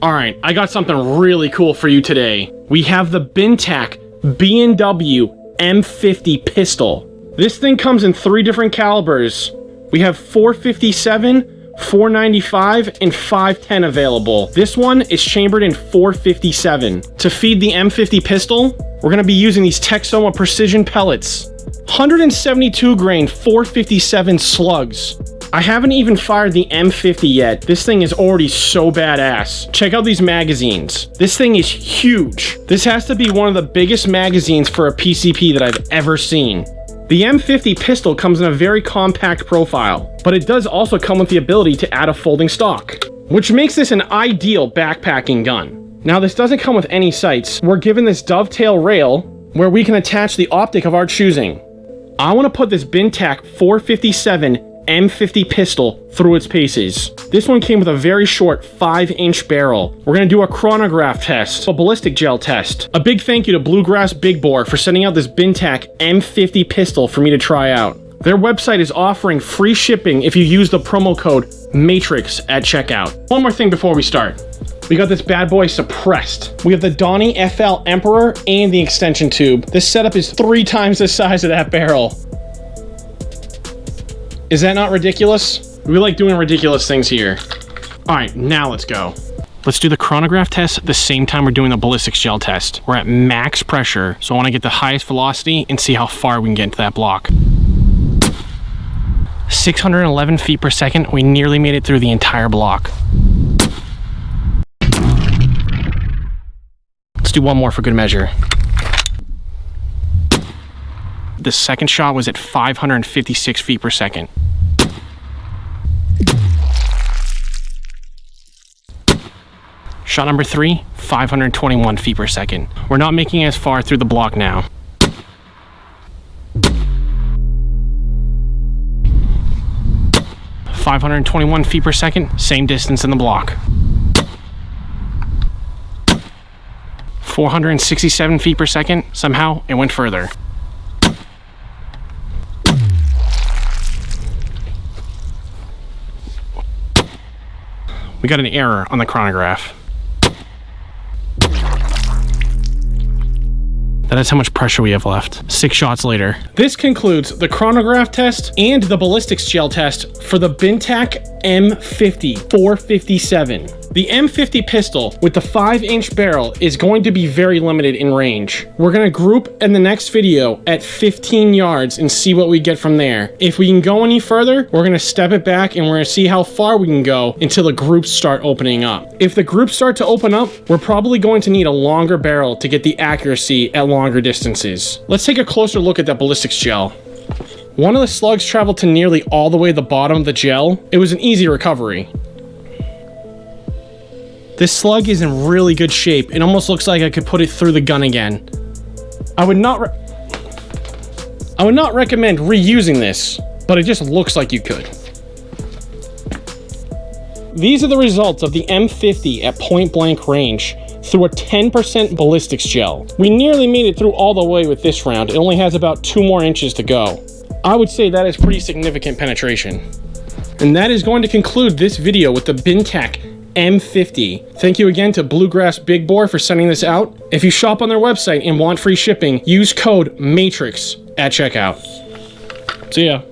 Alright, I got something really cool for you today. We have the Bintac B&W M50 pistol. This thing comes in 3 different calibers. We have 457, 495, and 510 available. This one is chambered in 457. To feed the M50 pistol, we're going to be using these Texoma precision pellets. 172 grain 457 slugs. I haven't even fired the M50 yet. This thing is already so badass. Check out these magazines. This thing is huge. This has to be one of the biggest magazines for a PCP that I've ever seen. The M50 pistol comes in a very compact profile, but it does also come with the ability to add a folding stock, which makes this an ideal backpacking gun. Now, this doesn't come with any sights. We're given this dovetail rail where we can attach the optic of our choosing. I want to put this Bintac 457 M50 pistol through its paces. This one came with a very short 5-inch barrel. We're going to do a chronograph test, a ballistic gel test. A big thank you to Bluegrass Big Bore for sending out this Bintac M50 pistol for me to try out. Their website is offering free shipping if you use the promo code MATRIX at checkout. One more thing before we start. We got this bad boy suppressed. We have the Donnie FL Emperor and the extension tube. This setup is 3 times the size of that barrel. Is that not ridiculous? We like doing ridiculous things here. All right, now let's go. Let's do the chronograph test at the same time we're doing the ballistic gel test. We're at max pressure, so I want to get the highest velocity and see how far we can get into that block. 611 feet per second. We nearly made it through the entire block. Let's do one more for good measure. The second shot was at 556 feet per second. Shot number 3, 521 feet per second. We're not making it as far through the block now. .521 feet per second, same distance in the block. 467 feet per second, somehow it went further. We got an error on the chronograph. That is how much pressure we have left. 6 shots later. This concludes the chronograph test and the ballistics gel test for the Bintac M50 457. The M50 pistol with the 5-inch barrel is going to be very limited in range. We're going to group in the next video at 15 yards and see what we get from there. If we can go any further, we're going to step it back and we're going to see how far we can go until the groups start opening up. If the groups start to open up, we're probably going to need a longer barrel to get the accuracy at longer distances. Let's take a closer look at that ballistics gel. One of the slugs traveled to nearly all the way to the bottom of the gel. It was an easy recovery. This slug is in really good shape. It almost looks like I could put it through the gun again. I would not recommend reusing this, but it just looks like you could. These are the results of the M50 at point blank range through a 10% ballistics gel. We nearly made it through all the way with this round. It only has about 2 more inches to go. I would say that is pretty significant penetration. And that is going to conclude this video with the Bintac M50. Thank you again to Bluegrass Big Bore for sending this out. If you shop on their website and want free shipping, use code MATRIX at checkout. See ya.